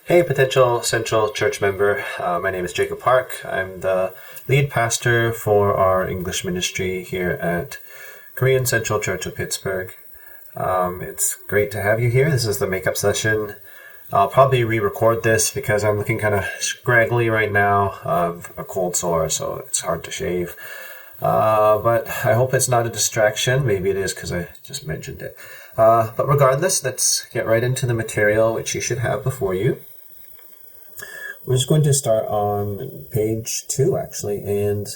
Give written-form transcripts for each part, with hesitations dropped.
Hey, potential Central Church member. My name is Jacob Park. I'm the lead pastor for our English ministry here at Korean Central Church of Pittsburgh. It's great to have you here. This is the makeup session. I'll probably re-record this because I'm looking kind of scraggly right now. A cold sore, so it's hard to shave. But I hope it's not a distraction. Maybe it is because I just mentioned it. But regardless, let's get right into the material, which you should have before you. We're just going to start on page 2, actually, and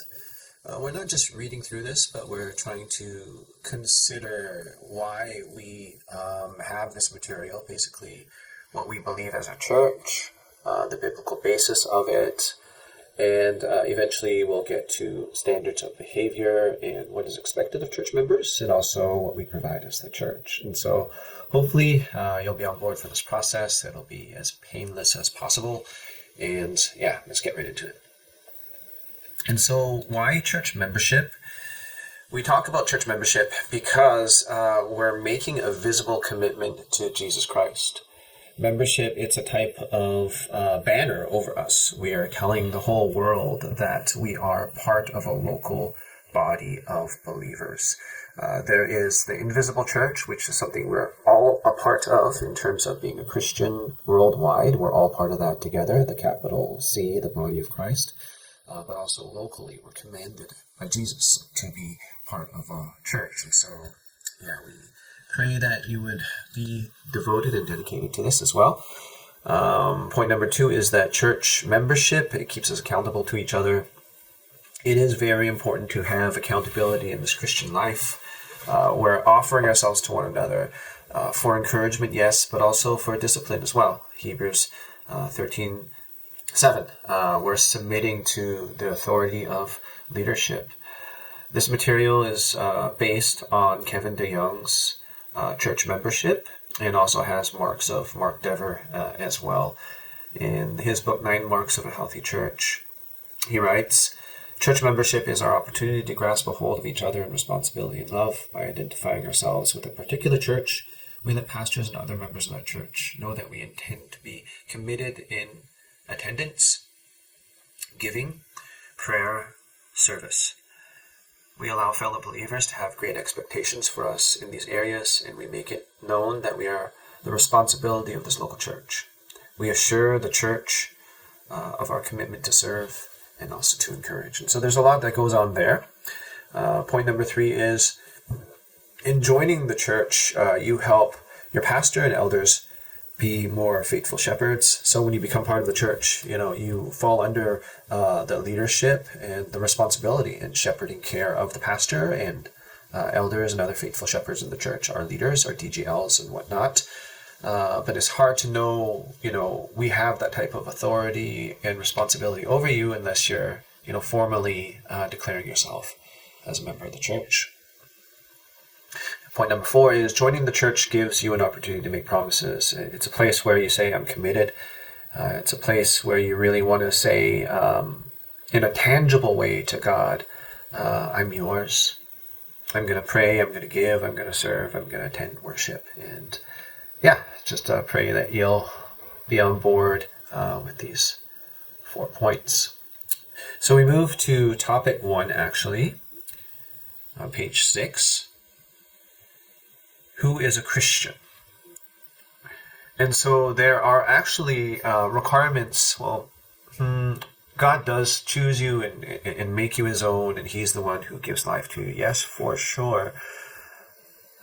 we're not just reading through this, but we're trying to consider why we have this material, basically what we believe as a church, the biblical basis of it, and eventually we'll get to standards of behavior and what is expected of church members, and also what we provide as the church. And so hopefully you'll be on board for this process. It'll be as painless as possible. And yeah, let's get right into it. And so why church membership? We talk about church membership because we're making a visible commitment to Jesus Christ. Membership, it's a type of banner over us. We are telling the whole world that we are part of a local body of believers. There is the invisible church, which is something we're all a part of in terms of being a Christian worldwide. We're all part of that together, the capital C, the body of Christ. But also locally, we're commanded by Jesus to be part of a church. And so, yeah, we pray that you would be devoted and dedicated to this as well. Point number 2 is that church membership, it keeps us accountable to each other. It is very important to have accountability in this Christian life. We're offering ourselves to one another for encouragement, yes, but also for discipline as well. Hebrews 13:7. We're submitting to the authority of leadership. This material is based on Kevin DeYoung's church membership and also has marks of Mark Dever as well. In his book, 9 Marks of a Healthy Church, he writes, church membership is our opportunity to grasp a hold of each other in responsibility and love. By identifying ourselves with a particular church, we let pastors and other members of that church know that we intend to be committed in attendance, giving, prayer, service. We allow fellow believers to have great expectations for us in these areas, and we make it known that we are the responsibility of this local church. We assure the church of our commitment to serve and also to encourage. And so there's a lot that goes on there. Point number 3 is, in joining the church, you help your pastor and elders be more faithful shepherds. So when you become part of the church, you fall under the leadership and the responsibility and shepherding care of the pastor and elders and other faithful shepherds in the church, our leaders, our DGLs and whatnot. But it's hard to know, we have that type of authority and responsibility over you unless you're, formally declaring yourself as a member of the church. Point number 4 is joining the church gives you an opportunity to make promises. It's a place where you say, I'm committed. It's a place where you really want to say, in a tangible way to God, I'm yours. I'm going to pray, I'm going to give, I'm going to serve, I'm going to attend worship. And yeah, just pray that you'll be on board with these 4 points. So we move to topic 1, actually, on page 6. Who is a Christian? And so there are actually requirements. Well, God does choose you and make you his own, and he's the one who gives life to you. Yes, for sure.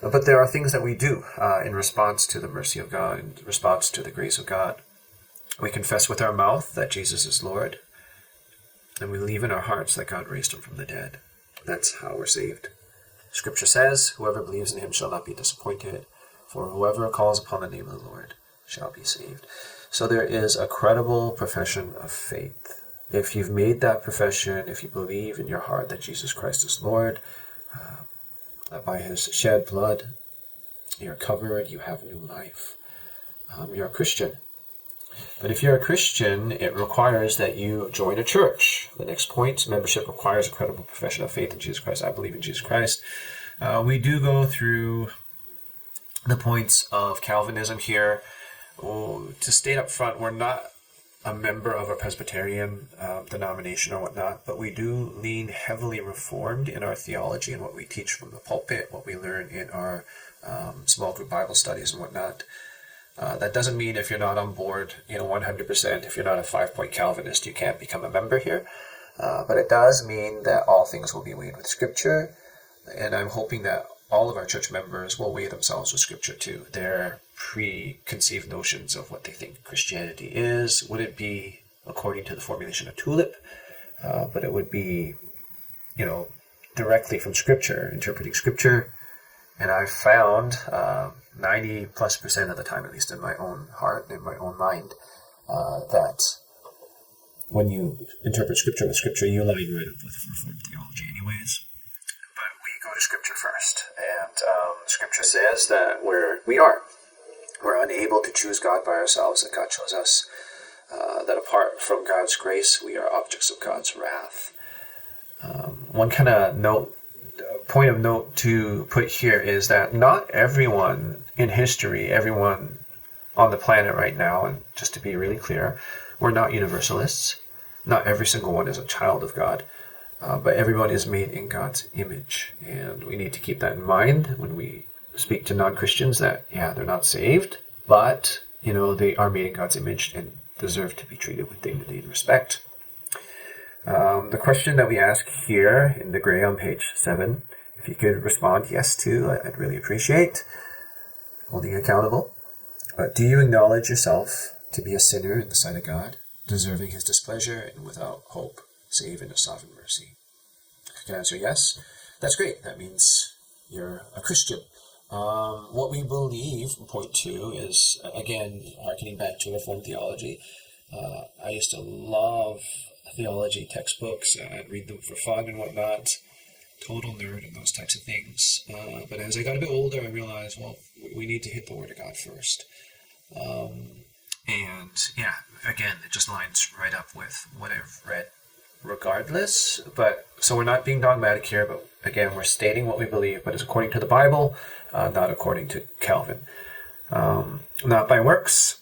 But there are things that we do in response to the mercy of God, in response to the grace of God. We confess with our mouth that Jesus is Lord, and we believe in our hearts that God raised him from the dead. That's how we're saved. Scripture says, whoever believes in him shall not be disappointed, for whoever calls upon the name of the Lord shall be saved. So there is a credible profession of faith. If you've made that profession, if you believe in your heart that Jesus Christ is Lord, that by his shed blood you're covered, you have new life, you're a Christian. But if you're a Christian, it requires that you join a church. The next point, membership requires a credible profession of faith in Jesus Christ. I believe in Jesus Christ. We do go through the points of Calvinism here. to state up front, we're not a member of a Presbyterian denomination or whatnot, but we do lean heavily Reformed in our theology and what we teach from the pulpit, what we learn in our small group Bible studies and whatnot. That doesn't mean if you're not on board, 100%, if you're not a 5-point Calvinist, you can't become a member here. But it does mean that all things will be weighed with Scripture, and I'm hoping that all of our church members will weigh themselves with Scripture too. Their preconceived notions of what they think Christianity is wouldn't be according to the formulation of Tulip, but it would be, directly from Scripture, interpreting Scripture. And I've found 90+% of the time, at least in my own heart, in my own mind, that when you interpret Scripture with Scripture, you line right up with Reformed theology anyways. But we go to Scripture first. And Scripture says that we're unable to choose God by ourselves, that God chose us, that apart from God's grace, we are objects of God's wrath. One kind of point of note to put here is that not everyone in history, everyone on the planet right now, and just to be really clear, we're not universalists. Not every single one is a child of God, but everyone is made in God's image. And we need to keep that in mind when we speak to non-Christians that, they're not saved, but, they are made in God's image and deserve to be treated with dignity and respect. The question that we ask here in the gray on page 7, if you could respond yes to, I'd really appreciate holding you accountable. Do you acknowledge yourself to be a sinner in the sight of God, deserving his displeasure and without hope, save in his sovereign mercy? If you can answer yes, that's great. That means you're a Christian. What we believe, point 2, is, again, harkening back to Reformed theology. I used to love theology textbooks. I'd read them for fun and whatnot. Total nerd and those types of things. But as I got a bit older, I realized, we need to hit the Word of God first. Again, it just lines right up with what I've read regardless. But so we're not being dogmatic here, but again, we're stating what we believe, but it's according to the Bible, not according to Calvin. Not by works.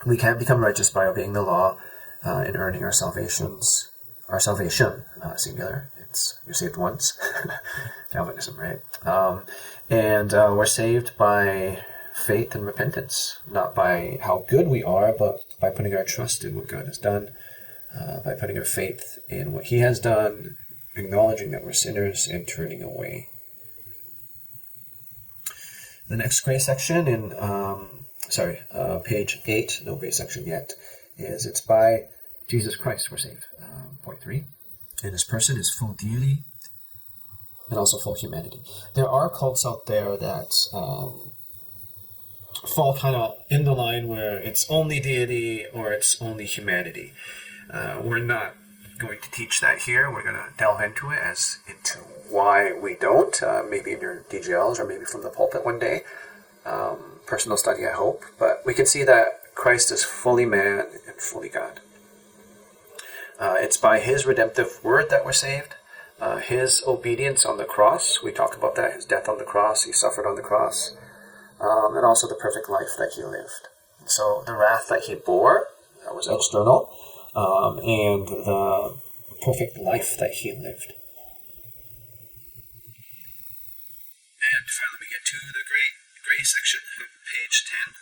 We can't become righteous by obeying the law and earning our salvation, singular. You're saved once. Calvinism, right? We're saved by faith and repentance, not by how good we are, but by putting our trust in what God has done, by putting our faith in what he has done, acknowledging that we're sinners and turning away. The next gray section in, page 8, no gray section yet, is it's by Jesus Christ we're saved. Point 3. And his person is full deity and also full humanity. There are cults out there that fall kind of in the line where it's only deity or it's only humanity. We're not going to teach that here. We're going to delve into it into why we don't. Maybe in your DGLs or maybe from the pulpit one day. Personal study, I hope. But we can see that Christ is fully man and fully God. It's by his redemptive word that we're saved. His obedience on the cross, we talk about that, his death on the cross, he suffered on the cross, and also the perfect life that he lived. So the wrath that he bore, that was external, and the perfect life that he lived. And finally we get to the gray section, page 10,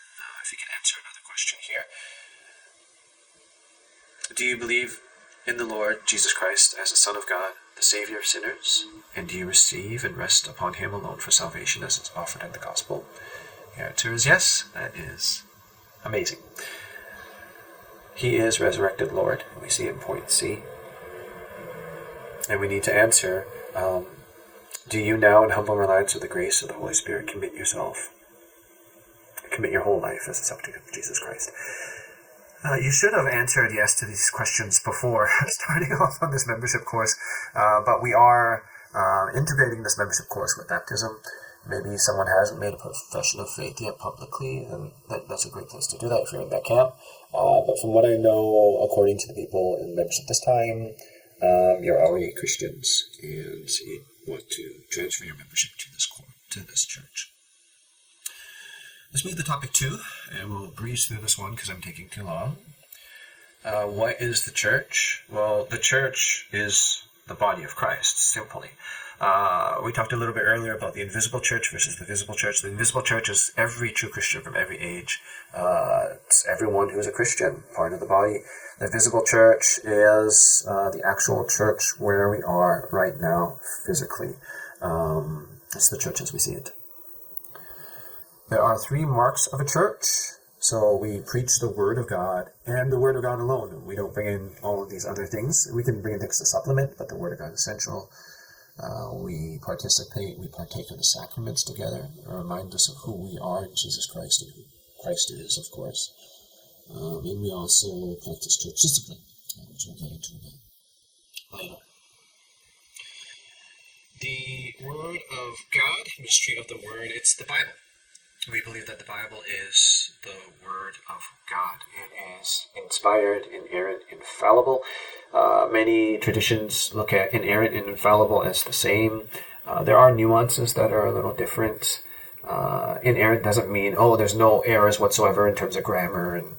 if you can answer another question here. Do you believe in the Lord Jesus Christ as the Son of God, the Savior of sinners? And do you receive and rest upon him alone for salvation as it's offered in the gospel? The answer is yes. That is amazing. He is resurrected Lord. We see it in point C. And we need to answer, do you now in humble reliance of the grace of the Holy Spirit commit your whole life as a subject of Jesus Christ? You should have answered yes to these questions before starting off on this membership course, but we are integrating this membership course with baptism. Maybe someone hasn't made a profession of faith yet publicly, and that's a great place to do that if you're in that camp. But from what I know, according to the people in membership this time, you're already Christians, and you want to transfer your membership to this church. Let's move to topic 2, and we'll breeze through this one because I'm taking too long. What is the church? Well, the church is the body of Christ, simply. We talked a little bit earlier about the invisible church versus the visible church. The invisible church is every true Christian from every age. It's everyone who's a Christian, part of the body. The visible church is the actual church where we are right now, physically. It's the church as we see it. There are 3 marks of a church. So we preach the Word of God and the Word of God alone. We don't bring in all of these other things. We can bring in things to supplement, but the Word of God is essential. We partake of the sacraments together, remind us of who we are in Jesus Christ and who Christ is, of course. And we also practice church discipline, which we'll get into later. The Word of God, mystery of the Word, it's the Bible. We believe that the Bible is the Word of God. It is inspired, inerrant, infallible. Many traditions look at inerrant and infallible as the same. There are nuances that are a little different. Inerrant doesn't mean, there's no errors whatsoever in terms of grammar. And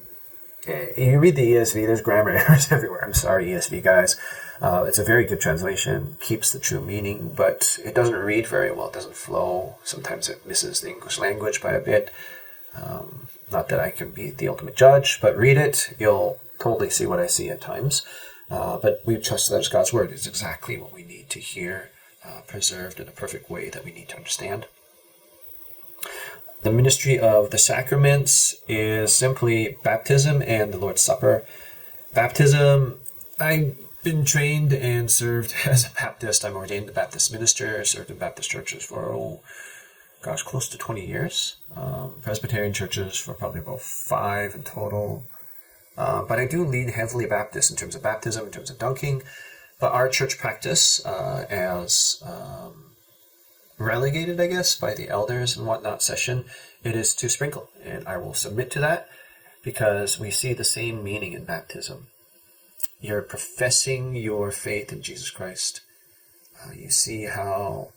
you read the ESV, there's grammar errors everywhere. I'm sorry, ESV guys. It's a very good translation, keeps the true meaning, but it doesn't read very well, it doesn't flow. Sometimes it misses the English language by a bit. Not that I can be the ultimate judge, but read it, you'll totally see what I see at times. But we trust that it's God's Word. It's exactly what we need to hear, preserved in a perfect way that we need to understand. The ministry of the sacraments is simply baptism and the Lord's Supper. Baptism, I've been trained and served as a Baptist. I'm ordained a Baptist minister. I served in Baptist churches for, close to 20 years. Presbyterian churches for probably about 5 in total. But I do lean heavily Baptist in terms of baptism, in terms of dunking. But our church practice, as relegated, I guess, by the elders and whatnot session, it is to sprinkle. And I will submit to that because we see the same meaning in baptism. You're professing your faith in Jesus Christ. You see how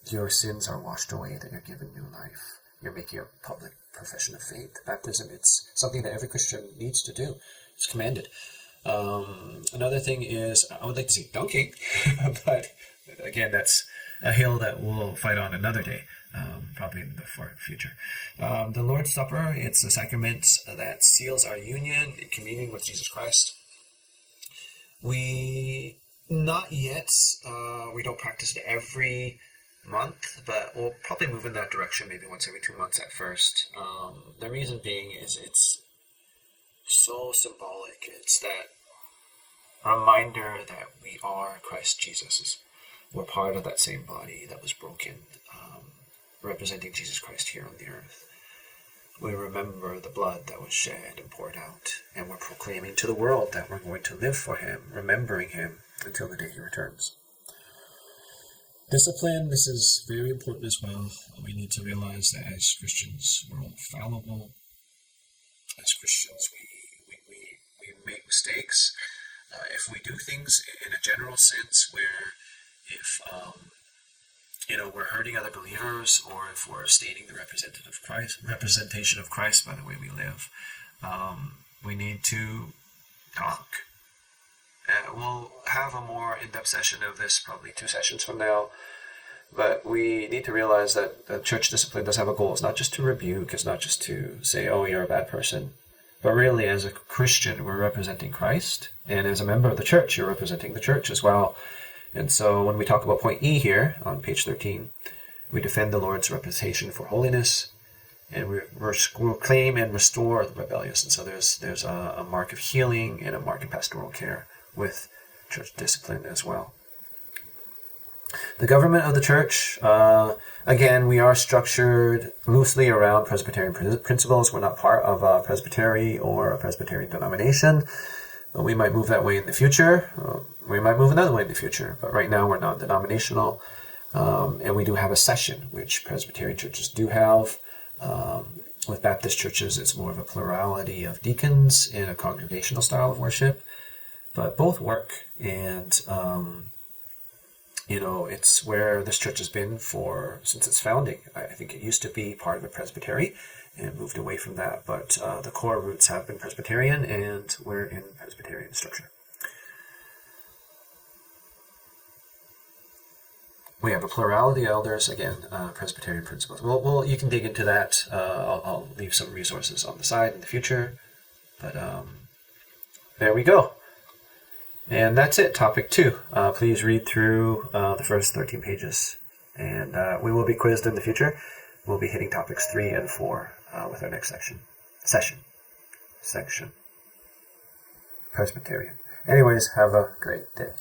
your sins are washed away, that you're given new life. You're making a public profession of faith. Baptism, it's something that every Christian needs to do. It's commanded. Another thing is, I would like to say dunking, but again, that's a hill that we'll fight on another day, probably in the future. The Lord's Supper, it's a sacrament that seals our union in communion with Jesus Christ. We not yet, we don't practice it every month, but we'll probably move in that direction maybe once every 2 months at first. The reason being is it's so symbolic. It's that reminder that we are Christ Jesus. We're part of that same body that was broken, representing Jesus Christ here on the earth. We remember the blood that was shed and poured out, and we're proclaiming to the world that we're going to live for Him, remembering Him until the day He returns. Discipline, this is very important as well. We need to realize that as Christians, we're all fallible. As Christians, we make mistakes. If we do things in a general sense where if we're hurting other believers, or if we're stating the representation of Christ by the way we live, we need to talk. We'll have a more in-depth session of this probably 2 sessions from now, but we need to realize that the church discipline does have a goal. It's not just to rebuke, it's not just to say, you're a bad person, but really as a Christian, we're representing Christ, and as a member of the church, you're representing the church as well. And so when we talk about point E here on page 13, we defend the Lord's reputation for holiness, and we reclaim and restore the rebellious. And so there's a mark of healing and a mark of pastoral care with church discipline as well. The government of the church, again, we are structured loosely around Presbyterian principles. We're not part of a presbytery or a Presbyterian denomination. But we might move that way in the future. We might move another way in the future. But right now we're non-denominational. And we do have a session, which Presbyterian churches do have. With Baptist churches, it's more of a plurality of deacons in a congregational style of worship. But both work. And, it's where this church has been since its founding. I think it used to be part of a presbytery and moved away from that, but the core roots have been Presbyterian, and we're in Presbyterian structure. We have a plurality of elders, again, Presbyterian principles. Well, you can dig into that. I'll leave some resources on the side in the future, but there we go. And that's it, topic 2. Please read through the first 13 pages, and we will be quizzed in the future. We'll be hitting topics 3 and 4 with our next section. Presbyterian. Anyways, have a great day.